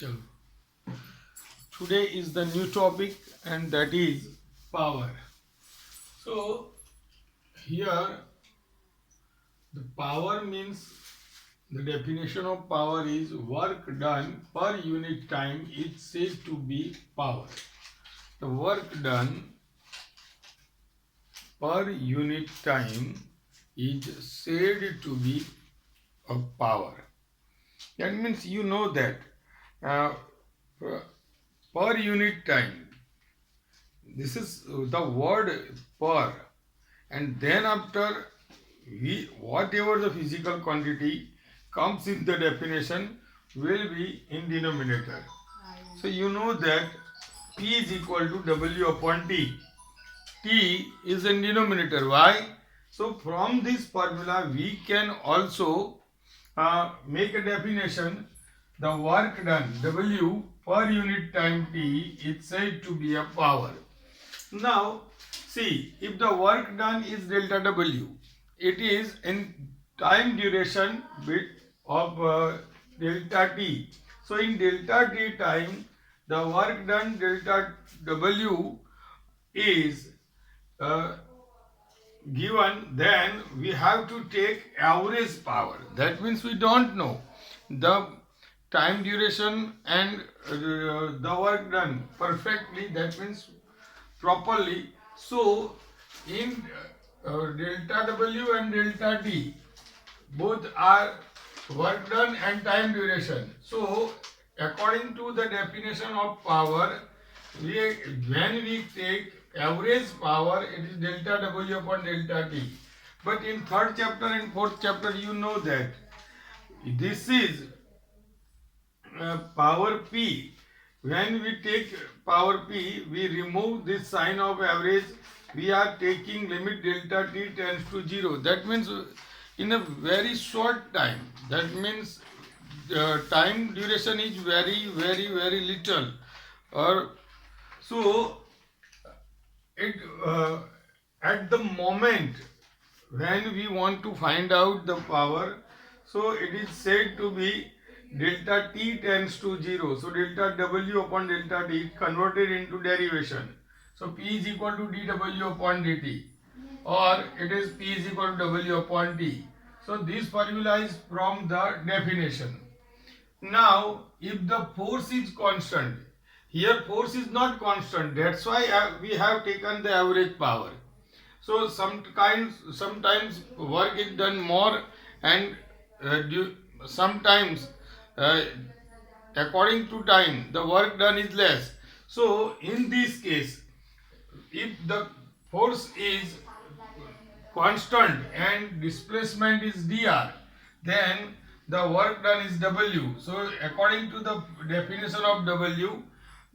चलो, today is the new topic and that is power. So here the power means the definition of power is work done per unit time is said to be power. The work done per unit time is said to be a power. That means you know that uh, per unit time. This is the word per, and then after we whatever the physical quantity comes in the definition will be in denominator. So you know that P is equal to W upon T. T is in denominator. Why? So from this formula we can also make a definition. The work done W per unit time T is said to be a power. Now, see, if the work done is delta W, it is in time duration bit of delta T. So, in delta T time, the work done delta W is uh, given, then we have to take average power. That means we don't know the time duration and the work done perfectly. That means properly. So in delta W and delta T, both are work done and time duration. So according to the definition of power, we when we take average power, it is delta W upon delta T. But in third chapter and fourth chapter, you know that this is power P. When we take power P, we remove this sign of average. We are taking limit delta T tends to 0. That means in a very short time. That means time duration is very little. Or so it at the moment when we want to find out the power, so it is said to be delta T tends to 0. So delta W upon delta T is converted into derivation. So P is equal to dW upon dt, or it is P is equal to W upon T. So this formula is from the definition. Now, if the force is constant, here force is not constant. That's why we have taken the average power. So sometimes work is done more, and sometimes uh, according to time the work done is less. So in this case, if the force is constant and displacement is dr, then the work done is W. So according to the definition of W,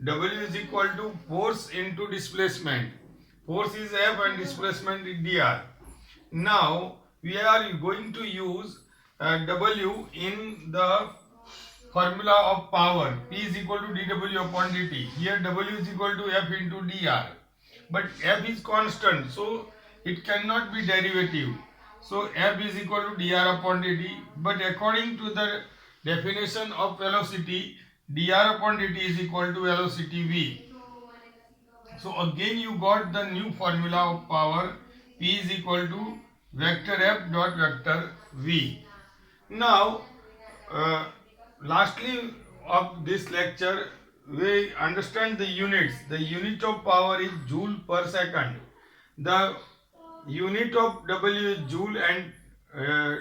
W is equal to force into displacement. Force is F and displacement is dr. Now we are going to use W in the formula of power. P is equal to dW upon dt. Here W is equal to F into dr. But F is constant, so it cannot be derivative. So F is equal to dr upon dt. But according to the definition of velocity, dr upon dt is equal to velocity v. So again you got the new formula of power. P is equal to vector F dot vector v. Now, uh, lastly of this lecture, we understand the units. The unit of power is joule per second. The unit of W is joule, and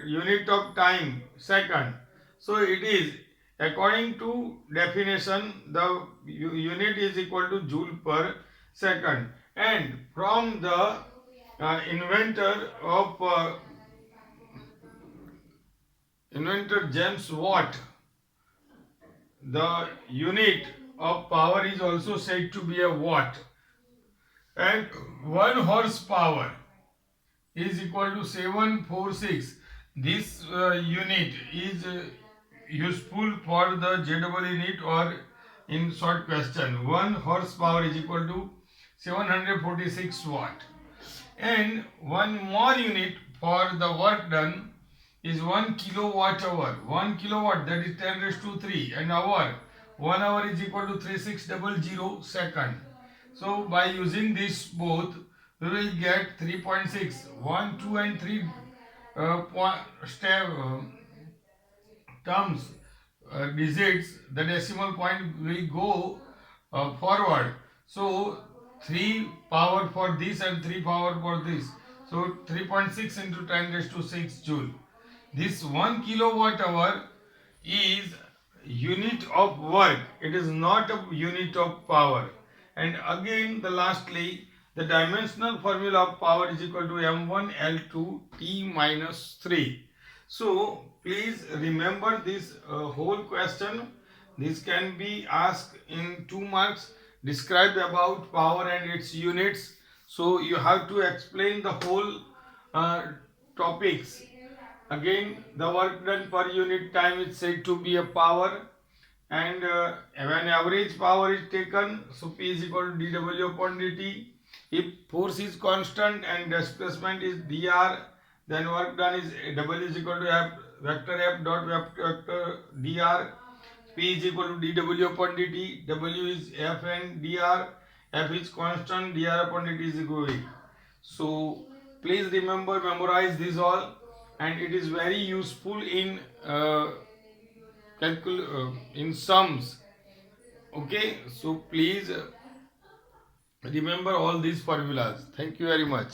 unit of time second. So it is according to definition, the unit is equal to joule per second. And from the inventor James Watt, the unit of power is also said to be a watt, and 1 horsepower is equal to 746. This unit is useful for the JEE unit, or in short question, 1 horsepower is equal to 746 watt. And one more unit for the work done is 1 kilowatt hour. 1 kilowatt, that is 10 raised to 3, and hour 1 hour is equal to 3600 second. So by using this both, we will get 3.6, 1, 2 and 3 step terms, digits, the decimal point will go forward. So 3 power for this and 3 power for this. So 3.6 into 10 raised to 6 joule. This 1 kilowatt hour is unit of work. It is not a unit of power. And again, the lastly, the dimensional formula of power is equal to m1 L2 T minus 3. So please remember this whole question. This can be asked in 2 marks. Describe about power and its units. So you have to explain the whole topics. Again, the work done per unit time is said to be a power, and when average power is taken, so P is equal to dW upon dt. If force is constant and displacement is dr, then work done is W is equal to F vector F dot vector dr. P is equal to dW upon dt. W is F and dr. F is constant, dr upon dt is equal to 8. So please remember, memorize this all, and it is very useful in in sums. Okay, so please remember all these formulas. Thank you very much.